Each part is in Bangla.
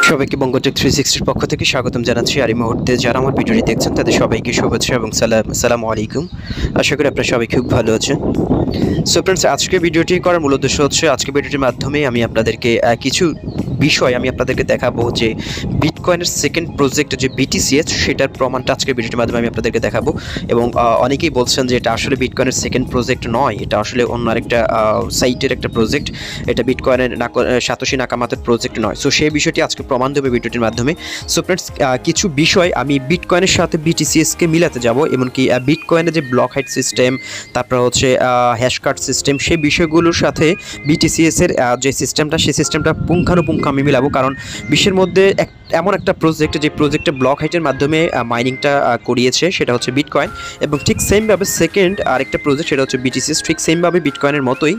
সবাইকে বঙ্গটেক 360 পক্ষ থেকে স্বাগতম জানাচ্ছি। আর এই মুহূর্তে যারা আমার ভিডিওটি দেখছেন তাদের সবাইকে শুভেচ্ছা এবং আসসালামু আলাইকুম। আশা করি আপনারা সবাই খুব ভালো আছেন। সো ফ্রেন্ডস, আজকে ভিডিওটি করার মূল উদ্দেশ্য হচ্ছে আজকে ভিডিওটির মাধ্যমে আমি আপনাদেরকে কিছু বিষয় আপনাদেরকে দেখাবো যে বিটকয়েনের সেকেন্ড প্রজেক্ট যে BTCs সেটার প্রমাণটা আজকে ভিডিওটির মাধ্যমে আমি আপনাদেরকে দেখাবো। এবং অনেকেই বলছেন যে এটা আসলে বিটকয়েনের সেকেন্ড প্রজেক্ট নয়, এটা আসলে অন্য আরেকটা সাইটের একটা প্রজেক্ট, এটা বিটকয়েনের সাতোশি নাকামাতোর প্রজেক্ট নয়। সো সেই বিষয়টি আজকে প্রমাণ দেবে ভিডিওটির মাধ্যমে। সো ফ্রেন্ডস, কিছু বিষয় আমি বিটকয়েনের সাথে BTCsকে মিলাতে যাব, এমনকি বিটকয়েনের যে ব্লক হাইট সিস্টেম, তারপর হচ্ছে হ্যাশ কার্ড সিস্টেম, সেই বিষয়গুলোর সাথে BTCsের যে সিস্টেমটা, সেই সিস্টেমটা পুঙ্খানুপুঙ্খ আমি মিলাবো। কারণ বিশ্বের মধ্যে এমন একটা প্রজেক্ট যে প্রজেক্টে ব্লক হাইটের মাধ্যমে মাইনিংটা করিয়েছে, সেটা হচ্ছে বিটকয়েন। এবং ঠিক সেমভাবে সেকেন্ড আরেকটা প্রজেক্ট, সেটা হচ্ছে BTCs, ঠিক সেমভাবে বিটকয়েনের মতোই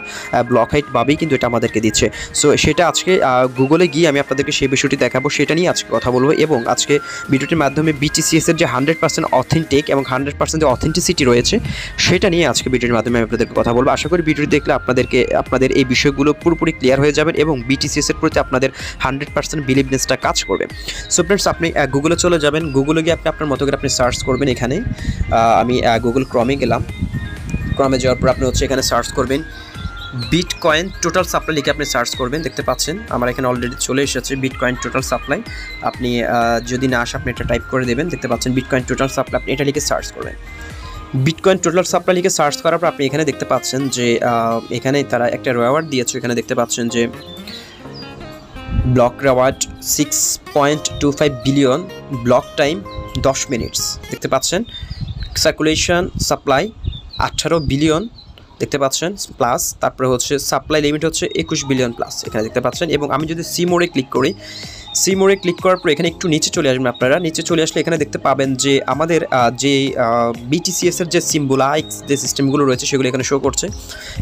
ব্লক হাইট ভাবেই কিন্তু এটা আমাদেরকে দিচ্ছে। সো সেটা আজকে গুগলে গিয়ে আমি আপনাদেরকে সেই বিষয়টি দেখাবো, সেটা নিয়ে আজকে কথা বলবো। এবং আজকে ভিডিওটির মাধ্যমে BTCsের যে 100% অথেন্টিক এবং 100% যে অথেন্টিসিটি রয়েছে, সেটা নিয়ে আজকে ভিডিওটির মাধ্যমে আমি আপনাদেরকে কথা বলবো। আশা করি ভিডিওটি দেখলে আপনাদের এই বিষয়গুলো পুরোপুরি ক্লিয়ার হয়ে যাবেন এবং BTCsের প্রতি আপনাদের 100% বিলিভনেসটা কাজ করবে। সো ফ্রেন্ডস, আপনি গুগলে চলে যাবেন। গুগলে গিয়ে আপনি আপনার মতো করে আপনি সার্চ করবেন। এখানে আমি গুগল ক্রমে গেলাম। ক্রমে যাওয়ার পর আপনি হচ্ছে এখানে সার্চ করবেন বিটকয়েন টোটাল সাপ্লাই লিখে আপনি সার্চ করবেন। দেখতে পাচ্ছেন আমার এখানে অলরেডি চলে এসেছে বিটকয়েন টোটাল সাপ্লাই। আপনি যদি না আসে আপনি এটা টাইপ করে দেবেন। দেখতে পাচ্ছেন বিটকয়েন টোটাল সাপ্লাই, আপনি এটা লিখে সার্চ করবেন। বিটকয়েন টোটাল সাপ্লাই লিখে সার্চ করার পর আপনি এখানে দেখতে পাচ্ছেন যে এখানে তারা একটা রিওয়ার্ড দিয়েছে। এখানে দেখতে পাচ্ছেন যে block reward 6.25 billion, block time 10 minutes. দেখতে পাচ্ছেন সার্কুলেশন সাপ্লাই 18 বিলিয়ন দেখতে পাচ্ছেন প্লাস, তারপরে হচ্ছে সাপ্লাই লিমিট হচ্ছে 21 বিলিয়ন প্লাস এখানে দেখতে পাচ্ছেন। এবং আমি যদি সি মোড়ে ক্লিক করি, সি মোড়ে ক্লিক করার পর এখানে একটু নিচে চলে আসবেন। আপনারা নিচে চলে আসলে এখানে দেখতে পাবেন যে আমাদের যে BTCsের যে সিম্বলাইক্স যে সিস্টেমগুলো রয়েছে সেগুলো এখানে শো করছে।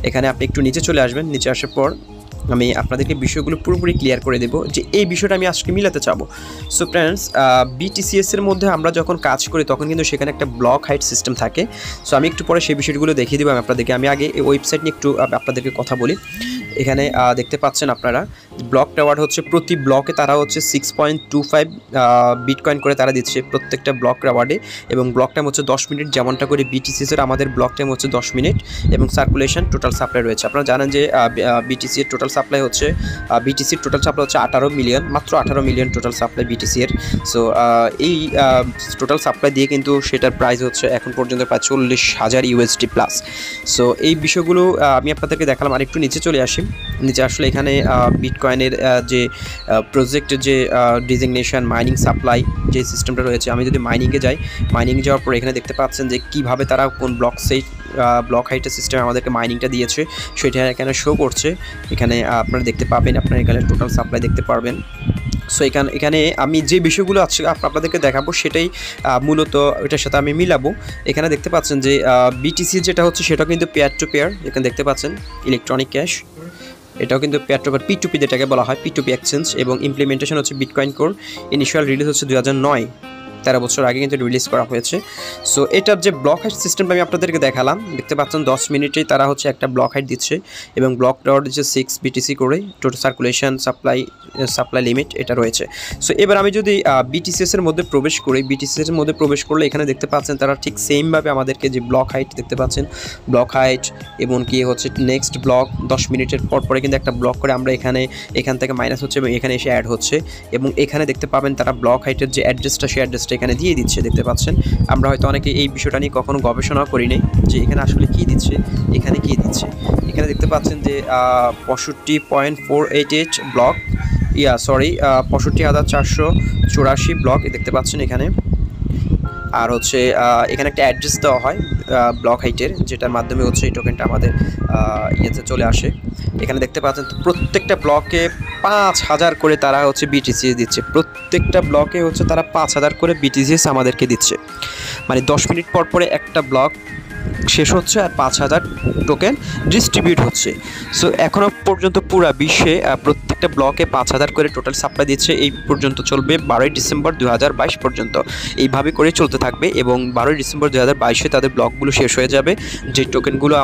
এখানে আপনি একটু নিচে চলে আসবেন। নিচে আসার পর আমি আপনাদেরকে বিষয়গুলো পুরোপুরি ক্লিয়ার করে দেবো যে এই বিষয়টা আমি আজকে মিলাতে চাবো। সো ফ্রেন্ডস, BTCsের মধ্যে আমরা যখন কাজ করি তখন কিন্তু সেখানে একটা ব্লক হাইট সিস্টেম থাকে। সো আমি একটু পরে সেই বিষয়গুলো দেখিয়ে দেবো আপনাদেরকে। আমি আগে এই ওয়েবসাইট নিয়ে একটু আপনাদেরকে কথা বলি। এখানে দেখতে পাচ্ছেন আপনারা ব্লক রিওয়ার্ড হচ্ছে প্রতি ব্লকে তারা হচ্ছে 6.25 বিটকয়েন করে তারা দিচ্ছে প্রত্যেকটা ব্লক রিওয়ার্ডে। এবং ব্লক টাইম হচ্ছে 10 মিনিট, যেমনটা করে BTCsের আমাদের ব্লক টাইম হচ্ছে 10 মিনিট। এবং সার্কুলেশন টোটাল সাপ্লাই রয়েছে। আপনারা জানেন যে BTCর টোটাল সাপ্লাই হচ্ছে BTCর টোটাল সাপ্লাই হচ্ছে 18 মিলিয়ন, মাত্র 18 মিলিয়ন টোটাল সাপ্লাই BTCর। সো এই টোটাল সাপ্লাই দিয়ে কিন্তু সেটার প্রাইস হচ্ছে এখন পর্যন্ত প্রায় 40,000 USD প্লাস। সো এই বিষয়গুলো আমি আপনাদেরকে দেখালাম। আর একটু নিচে চলে আসি। নিচে আসলে এখানে বিটকয়েনের যে প্রজেক্টের যে ডিজিগনেশন মাইনিং সাপ্লাই যে সিস্টেমটা রয়েছে, আমি যদি মাইনিংয়ে যাই, মাইনিংয়ে যাওয়ার পর এখানে দেখতে পাচ্ছেন যে কীভাবে তারা কোন ব্লক হাইটের সিস্টেম আমাদেরকে মাইনিংটা দিয়েছে সেটা এখানে শো করছে। এখানে আপনারা দেখতে পাবেন, আপনারা এখানে টোটাল সাপ্লাই দেখতে পারবেন। সো এখানে আমি যে বিষয়গুলো আছে আপনাদেরকে দেখাবো সেটাই মূলত এটার সাথে আমি মিলাবো। এখানে দেখতে পাচ্ছেন যে BTC যেটা হচ্ছে সেটা কিন্তু পেয়ার টু পেয়ার। এখানে দেখতে পাচ্ছেন ইলেকট্রনিক ক্যাশ, এটাও কিন্তু পেয়ার টু পেয়ার, P2P যেটাকে বলা হয়, P2P এক্সচেঞ্জ। এবং ইমপ্লিমেন্টেশন হচ্ছে বিটকয়েন কোর। ইনিশিয়াল রিলিজ হচ্ছে 2009, 13 বছর আগে কিন্তু রিলিজ করা হয়েছে। সো এটার যে ব্লক হাইট সিস্টেমটা আমি আপনাদেরকে দেখালাম, দেখতে পাচ্ছেন 10 মিনিটেই তারা হচ্ছে একটা ব্লক হাইট দিচ্ছে। এবং ব্লক রিওয়ার্ড দিচ্ছে 6 BTC করে, টোটাল সার্কুলেশন সাপ্লাই লিমিট এটা রয়েছে। সো এবার আমি যদি BTCsের মধ্যে প্রবেশ করি, BTCsের মধ্যে প্রবেশ করলে এখানে দেখতে পাচ্ছেন তারা ঠিক সেমভাবে আমাদেরকে যে ব্লক হাইট দেখতে পাচ্ছেন, ব্লক হাইট এবং কি হচ্ছে নেক্সট ব্লক 10 মিনিটের পরে কিন্তু একটা ব্লক করে আমরা এখান থেকে মাইনাস হচ্ছে এবং এখানে এসে অ্যাড হচ্ছে। এবং এখানে দেখতে পাবেন তারা ব্লক হাইটের যে অ্যাড্রেসটা, সেই অ্যাড্রেসটা এখানে দিয়ে দিচ্ছে। দেখতে পাচ্ছেন, আমরা হয়তো অনেকে এই বিষয়টা নিয়ে কখনো গবেষণা করি নাই যে এখানে আসলে কী দিচ্ছে, এখানে কী দিচ্ছে। এখানে দেখতে পাচ্ছেন যে 65.488 ব্লক, 65,484 ব্লক দেখতে পাচ্ছেন এখানে। আর হচ্ছে এখানে একটা অ্যাড্রেস দেওয়া হয় ব্লক হাইটের, যেটার মাধ্যমে হচ্ছে এই টোকেনটা আমাদের ইয়েতে চলে আসে। এখানে দেখতে পাচ্ছেন প্রত্যেকটা ব্লকে 5,000 করে তারা হচ্ছে BTCs দিচ্ছে। প্রত্যেকটা ব্লকে হচ্ছে তারা 5,000 করে BTCs আমাদেরকে দিচ্ছে। মানে 10 মিনিট পর পরে একটা ব্লক শেষ হচ্ছে আর 5,000 টোকেন ডিস্ট্রিবিউট হচ্ছে। সো এখনও পর্যন্ত পুরো বিশ্বে প্রত্যেকটা ব্লকে 5,000 করে টোটাল সাপ্লাই দিচ্ছে। এই পর্যন্ত চলবে 12 ডিসেম্বর 2022 পর্যন্ত। এইভাবে করে চলতে থাকবে এবং 12 ডিসেম্বর 2022-এ তাদের ব্লকগুলো শেষ হয়ে যাবে। যে টোকেনগুলো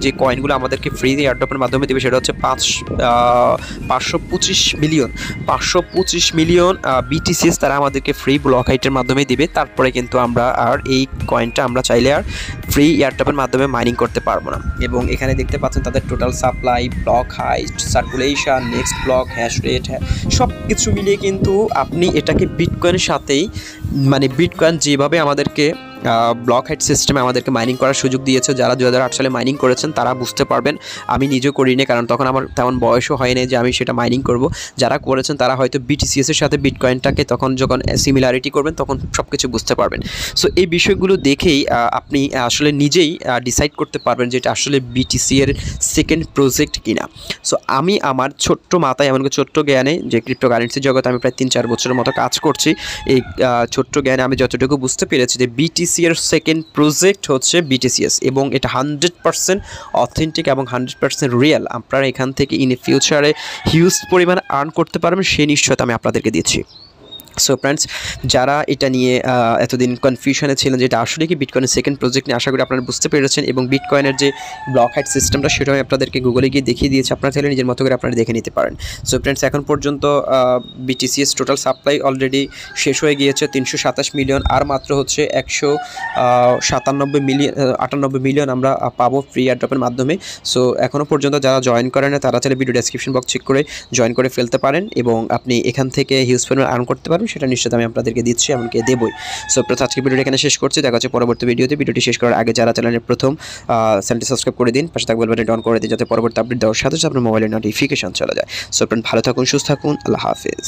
যে কয়েনগুলো আমাদেরকে ফ্রি এয়ারড্রপের মাধ্যমে দেবে সেটা হচ্ছে 525 মিলিয়ন BTCs তারা আমাদেরকে ফ্রি ব্লক হাইটের মাধ্যমে দিবে। তারপরে কিন্তু আমরা আর এই কয়েনটা আমরা চাইলে আর ফ্রি এয়ারড্রপের মাধ্যমে মাইনিং করতে পারবো না। এবং এখানে দেখতে পাচ্ছেন তাদের total supply, block height, circulation, next block, hash rate, সব কিছু মিলিয়ে কিন্তু আপনি এটাকে বিটকয়েনের সাথেই, মানে বিটকয়েন যেভাবে আমাদেরকে ব্লক হাইট সিস্টেমে আমাদেরকে মাইনিং করার সুযোগ দিয়েছে, যারা 2008 সালে মাইনিং করেছেন তারা বুঝতে পারবেন। আমি নিজেও করিনি, কারণ তখন আমার তেমন বয়সও হয়নি যে আমি সেটা মাইনিং করব। যারা করেছেন তারা হয়তো BTCs এর সাথে বিটকয়েনটাকে তখন যখন সিমিলারিটি করবেন তখন সব কিছু বুঝতে পারবেন। সো এই বিষয়গুলো দেখেই আপনি আসলে নিজেই ডিসাইড করতে পারবেন যে এটা আসলে BTC এর সেকেন্ড প্রজেক্ট কিনা। সো আমি আমার ছোট্ট মাথায়, এমনকি ছোট্ট জ্ঞানে, যে ক্রিপ্টোকারেন্সি জগতে আমি প্রায় 3-4 বছরের মতো কাজ করছি, এই ছোট্ট জ্ঞানে আমি যতটুকু বুঝতে পেরেছি যে BTC এর সেকেন্ড প্রজেক্ট হচ্ছে BTCs, এবং এটা 100% অথেন্টিক এবং 100% রিয়েল। আপনারা এখান থেকে ইন ফিউচারে হিউজ পরিমাণ আর্ন করতে পারবেন, সেই নিশ্চয়তা আমি আপনাদেরকে দিচ্ছি। সো ফ্রেন্ডস, যারা এটা নিয়ে এতদিন কনফিউশনে ছিলেন যে এটা আসলে কি বিটকয়েনের সেকেন্ড প্রজেক্ট নিয়ে, আশা করি আপনারা বুঝতে পেরেছেন। এবং বিটকয়েনের যে ব্লক হাইট সিস্টেমটা সেটাও আমি আপনাদেরকে গুগলে গিয়ে দেখিয়ে দিয়েছি, আপনারা চাইলে নিজের মতো করে আপনারা দেখে নিতে পারেন। সো ফ্রেন্ডস, এখন পর্যন্ত BTCs টোটাল সাপ্লাই অলরেডি শেষ হয়ে গিয়েছে 327 মিলিয়ন, আর মাত্র হচ্ছে 98 মিলিয়ন আমরা পাবো ফ্রি এয়ারড্রপের মাধ্যমে। সো এখনও পর্যন্ত যারা জয়েন করেন না তারা চাইলে ভিডিও ডেসক্রিপশন বক্স চেক করে জয়েন করে ফেলতে পারেন, এবং আপনি এখান থেকে হিউজ পরিমাণ আর্ন করতে পারবেন, সেটা নিশ্চিত আমি আপনাদেরকে দিচ্ছি, এমনকি দেবই। সো আজকে ভিডিওটি এখানে শেষ করছি, দেখা হচ্ছে পরবর্তী ভিডিওতে। ভিডিওটি শেষ করার আগে যারা চ্যানেলের প্রথম চ্যানেলটি সাবস্ক্রাইব করে দিন, পাশে থাকা বেল বাটনটি অন করে দিন, যাতে পরবর্তী আপডেট দেওয়ার সাথে সাথে আপনার মোবাইলে নোটিফিকেশন চলে যায়। সো ফ্রেন্ড, ভালো থাকুন, সুস্থ থাকুন, আল্লাহ হাফেজ।